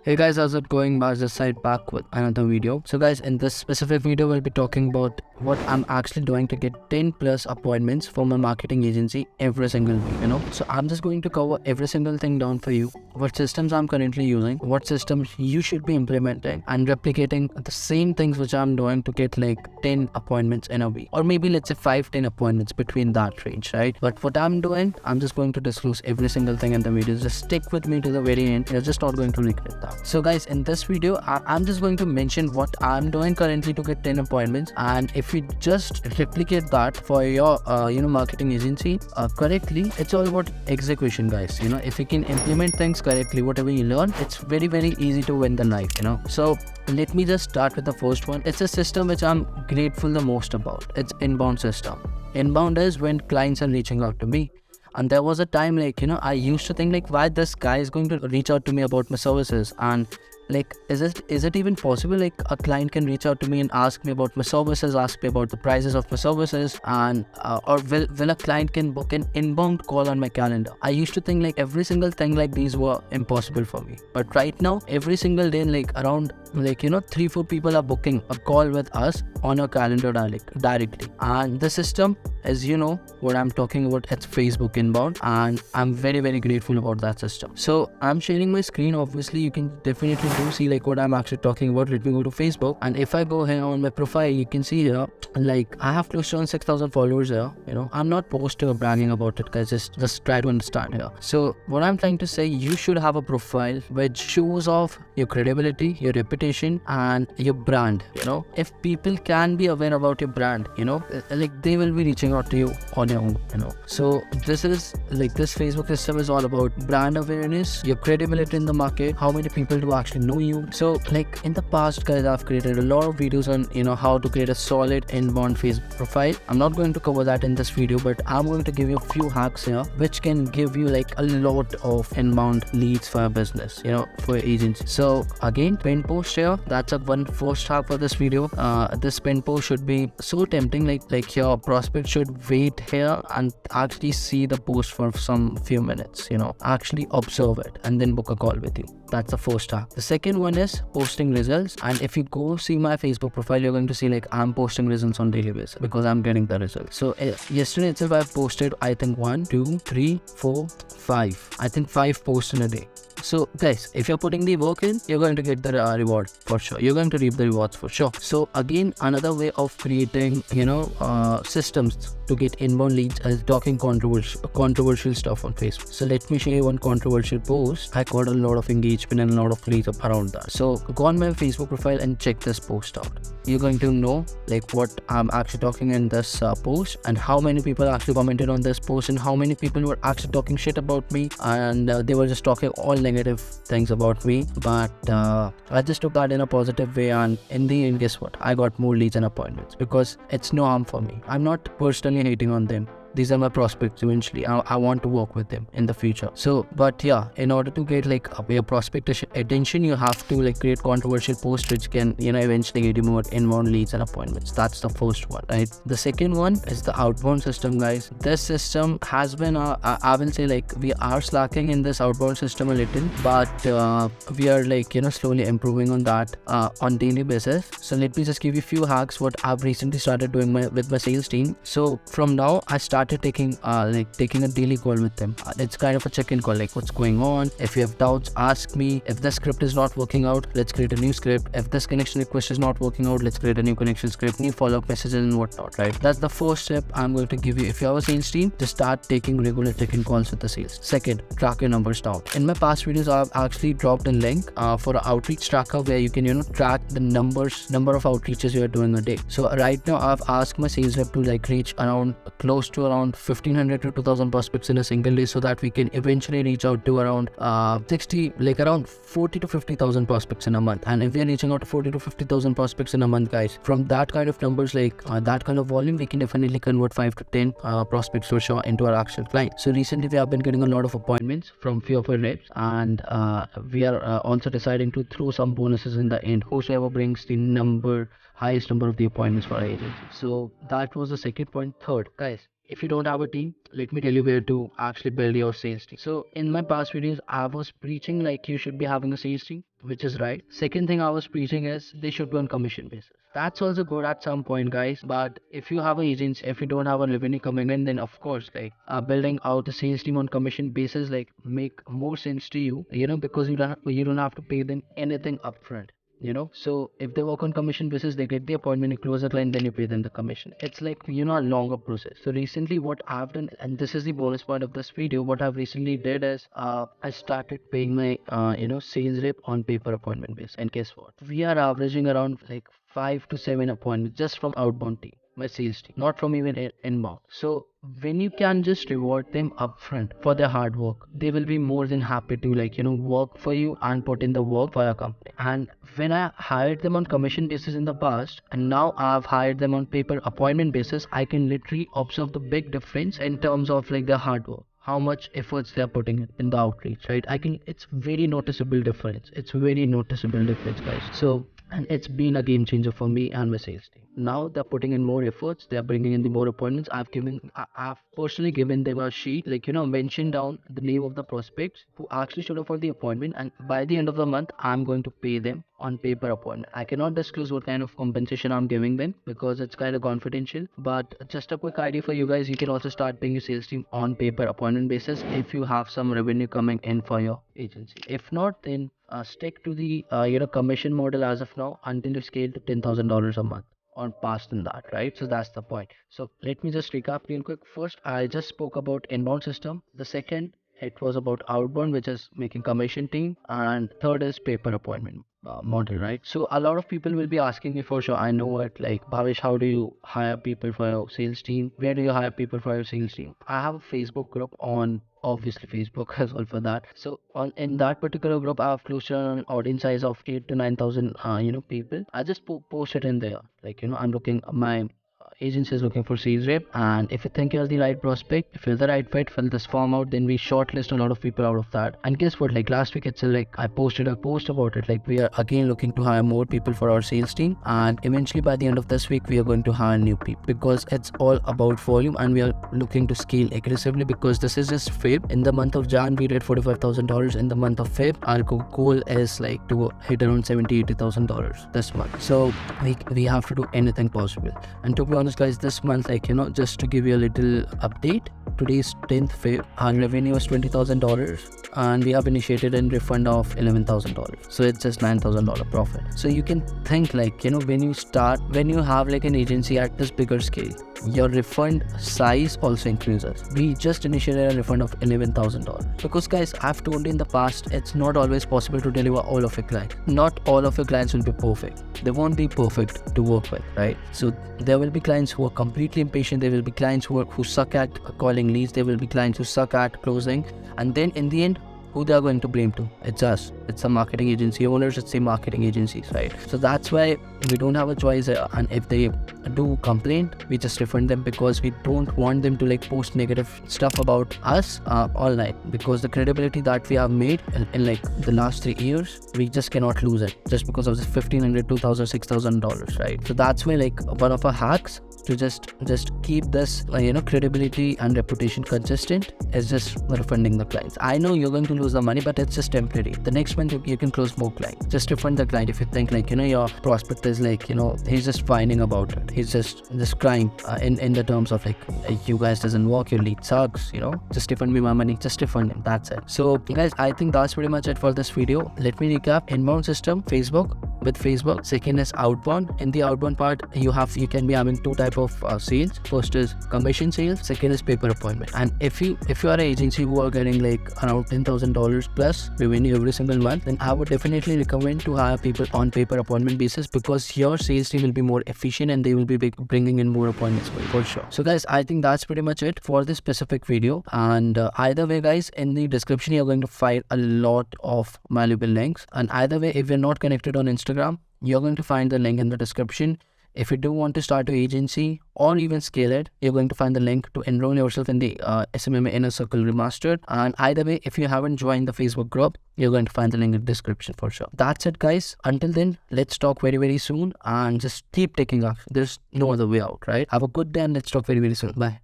Hey guys, how's it going? Baz this side back with another video. So guys, in this specific video, we'll be talking about what I'm actually doing to get 10 plus appointments for my marketing agency every single week, So I'm just going to cover every single thing down for you. What systems I'm currently using, what systems you should be implementing and replicating the same things which I'm doing to get like 10 appointments in a week. Or maybe let's say 5-10 appointments between that range, right? But what I'm doing, I'm just going to disclose every single thing in the video. Just stick with me to the very end. You're just not going to regret that. So guys, in this video, I'm just going to mention what I'm doing currently to get 10 appointments. And if you just replicate that for your, marketing agency correctly, it's all about execution, guys. If you can implement things correctly, whatever you learn, it's very, very easy to win the life, So let me just start with the first one. It's a system which I'm grateful the most about. It's inbound system. Inbound is when clients are reaching out to me. And there was a time I used to think why this guy is going to reach out to me about my services, and is it even possible a client can reach out to me and ask me about my services, ask me about the prices of my services, and or will a client can book an inbound call on my calendar. I used to think every single thing like these were impossible for me, but right now every single day around 3-4 people are booking a call with us on our calendar directly. And the system, as you know what I'm talking about, it's Facebook inbound, and I'm very, very grateful about that system. So I'm sharing my screen. Obviously you can definitely do see what I'm actually talking about. Let me go to Facebook, and if I go here on my profile, you can see here I have close to around 6,000 followers here. I'm not posting or bragging about it, guys. Just try to understand here. So what I'm trying to say, you should have a profile which shows off your credibility, your reputation, and your brand. If people can be aware about your brand, they will be reaching out to you on your own. So this is this Facebook system is all about brand awareness, your credibility in the market, how many people do actually know you. So in the past, guys, I've created a lot of videos on how to create a solid inbound Facebook profile. I'm not going to cover that in this video, but I'm going to give you a few hacks here which can give you a lot of inbound leads for your business, for your agency. So again, pin post here, that's one first hack for this video. This pin post should be so tempting, like your prospect should wait here and actually see the post for some few minutes, actually observe it and then book a call with you. That's the first hack. The second one is posting results. And if you go see my Facebook profile, you're going to see I'm posting results on daily basis because I'm getting the results. So yesterday itself I posted, I think 1, 2, 3, 4, 5. I think 5 posts in a day. So guys, if you're putting the work in, you're going to get the reward for sure. You're going to reap the rewards for sure. So again, another way of creating systems to get inbound leads is talking controversial stuff on Facebook. So let me show you one controversial post. I got a lot of engagement and a lot of leads around that. So go on my Facebook profile and check this post out. You're going to know what I'm actually talking in this post, and how many people actually commented on this post, and how many people were actually talking shit about me, and they were just talking all negative things about me. But I just took that in a positive way, and in the end, guess what? I got more leads and appointments because it's no harm for me. I'm not personally hating on them. These are my prospects eventually. I want to work with them in the future. So, but yeah, in order to get your prospect attention, you have to create controversial posts which can, eventually get you more inbound leads and appointments. That's the first one, right? The second one is the outbound system, guys. This system has been, I will say we are slacking in this outbound system a little, but we are slowly improving on that on daily basis. So let me just give you a few hacks what I've recently started doing with my sales team. So from now, I started taking a daily call with them. It's kind of a check-in call, what's going on. If you have doubts, ask me. If the script is not working out, let's create a new script. If this connection request is not working out, let's create a new connection script, new follow-up messages and whatnot, right? That's the first step I'm going to give you. If you have a sales team, just start taking regular check-in calls with the sales. Second, track your numbers down. In my past videos, I've actually dropped a link for an outreach tracker where you can track the number of outreaches you are doing a day. So right now I've asked my sales rep to reach around close to around 1,500 to 2,000 prospects in a single day, so that we can eventually reach out to around around 40 to 50,000 prospects in a month. And if we are reaching out to 40 to 50,000 prospects in a month, guys, from that kind of numbers, that kind of volume, we can definitely convert 5 to 10 prospects for sure into our actual clients. So recently we have been getting a lot of appointments from few of our reps, and we are also deciding to throw some bonuses in the end, whosoever brings the highest number of the appointments for our agency. So that was the second point. Third, guys, if you don't have a team, let me tell you where to actually build your sales team. So in my past videos, I was preaching like you should be having a sales team, which is right. Second thing I was preaching is they should be on commission basis. That's also good at some point, guys. But if you have an agency, if you don't have a revenue coming in, then of course, like building out a sales team on commission basis, like make more sense to you, because you don't have to pay them anything upfront. So if they work on commission basis, they get the appointment, you close the client, then you pay them the commission. It's like a longer process. So recently what I've done, and this is the bonus part of this video, what I've recently did is I started paying my sales rep on paper appointment basis. And guess what, we are averaging around like 5 to 7 appointments just from outbound team, my sales team, not from even inbound. So when you can just reward them upfront for their hard work, they will be more than happy to work for you and put in the work for your company. And when I hired them on commission basis in the past, and now I've hired them on paper appointment basis, I can literally observe the big difference in terms of like their hard work, how much efforts they're putting in the outreach, right? It's very noticeable difference. It's very noticeable difference, guys. So, and it's been a game changer for me and my sales team. Now they're putting in more efforts, they're bringing in the more appointments. I've personally given them a sheet, mention down the name of the prospects who actually showed up for the appointment, and by the end of the month I'm going to pay them on paper appointment. I cannot disclose what kind of compensation I'm giving them because it's kind of confidential, but just a quick idea for you guys, you can also start paying your sales team on paper appointment basis if you have some revenue coming in for your agency. If not, then stick to the commission model as of now until you scale to $10,000 a month or past than that, right? So that's the point. So let me just recap real quick. First, I just spoke about inbound system. The second, it was about outbound, which is making commission team, and third is paper appointment model, right? So a lot of people will be asking me for sure. I know it, like, Bhavesh, how do you hire people for your sales team? Where do you hire people for your sales team? I have a Facebook group on, obviously Facebook as well for that. So on in that particular group, I have close to an audience size of 8 to 9,000 people. I just post it in there, I'm looking, my agency is looking for sales rep, and if you think you're the right prospect, if you're the right fit, fill this form out, then we shortlist a lot of people out of that. And guess what, like last week itself, like I posted a post about it, like we are again looking to hire more people for our sales team, and eventually by the end of this week we are going to hire new people, because it's all about volume and we are looking to scale aggressively, because this is just Feb. In the month of Jan we did $45,000. In the month of Feb our goal is like to hit around $70,000-$80,000 this month. So we have to do anything possible. And to be honest guys, this month, just to give you a little update, today's 10th Feb, our revenue is $20,000 and we have initiated a refund of $11,000, so it's just $9,000 profit. So you can think when you have like an agency at this bigger scale, your refund size also increases. We just initiated a refund of $11,000 because guys, I've told you in the past, it's not always possible to deliver all of your clients. Not all of your clients will be perfect. They won't be perfect to work with, right? So there will be clients who are completely impatient. There will be clients who suck at calling leads. There will be clients who suck at closing, and then in the end, who they are going to blame to? It's us. It's the marketing agency owners, it's the marketing agencies, right? So that's why we don't have a choice, and if they do complain, we just refund them, because we don't want them to like post negative stuff about us online, because the credibility that we have made in like the last 3 years, we just cannot lose it just because of this $1,500, $2,000, $6,000, right? So that's why like one of our hacks to just keep this credibility and reputation consistent is just refunding the clients. I know you're going to lose the money, but it's just temporary. The next month you can close more clients. Just refund the client. If you think your prospect is he's just whining about it, he's just crying in the terms of you guys doesn't work, your lead sucks, just refund me my money, just refund him, that's it. So guys, I think that's pretty much it for this video. Let me recap. Inbound system, with Facebook. Second is outbound. In the outbound part, you can be having two type of sales. First is commission sales, second is paper appointment. And if you are an agency who are getting around $10,000 plus revenue every single month, then I would definitely recommend to hire people on paper appointment basis, because your sales team will be more efficient and they will be bringing in more appointments for sure. So guys, I think that's pretty much it for this specific video. And either way guys, in the description you're going to find a lot of valuable links, and either way, if you're not connected on Instagram, you're going to find the link in the description. If you do want to start your agency or even scale it, you're going to find the link to enroll yourself in the SMMA Inner Circle Remastered. And either way, if you haven't joined the Facebook group, you're going to find the link in the description for sure. That's it guys. Until then, let's talk very, very soon, and just keep taking action. There's no other way out, right? Have a good day and let's talk very, very soon. Bye.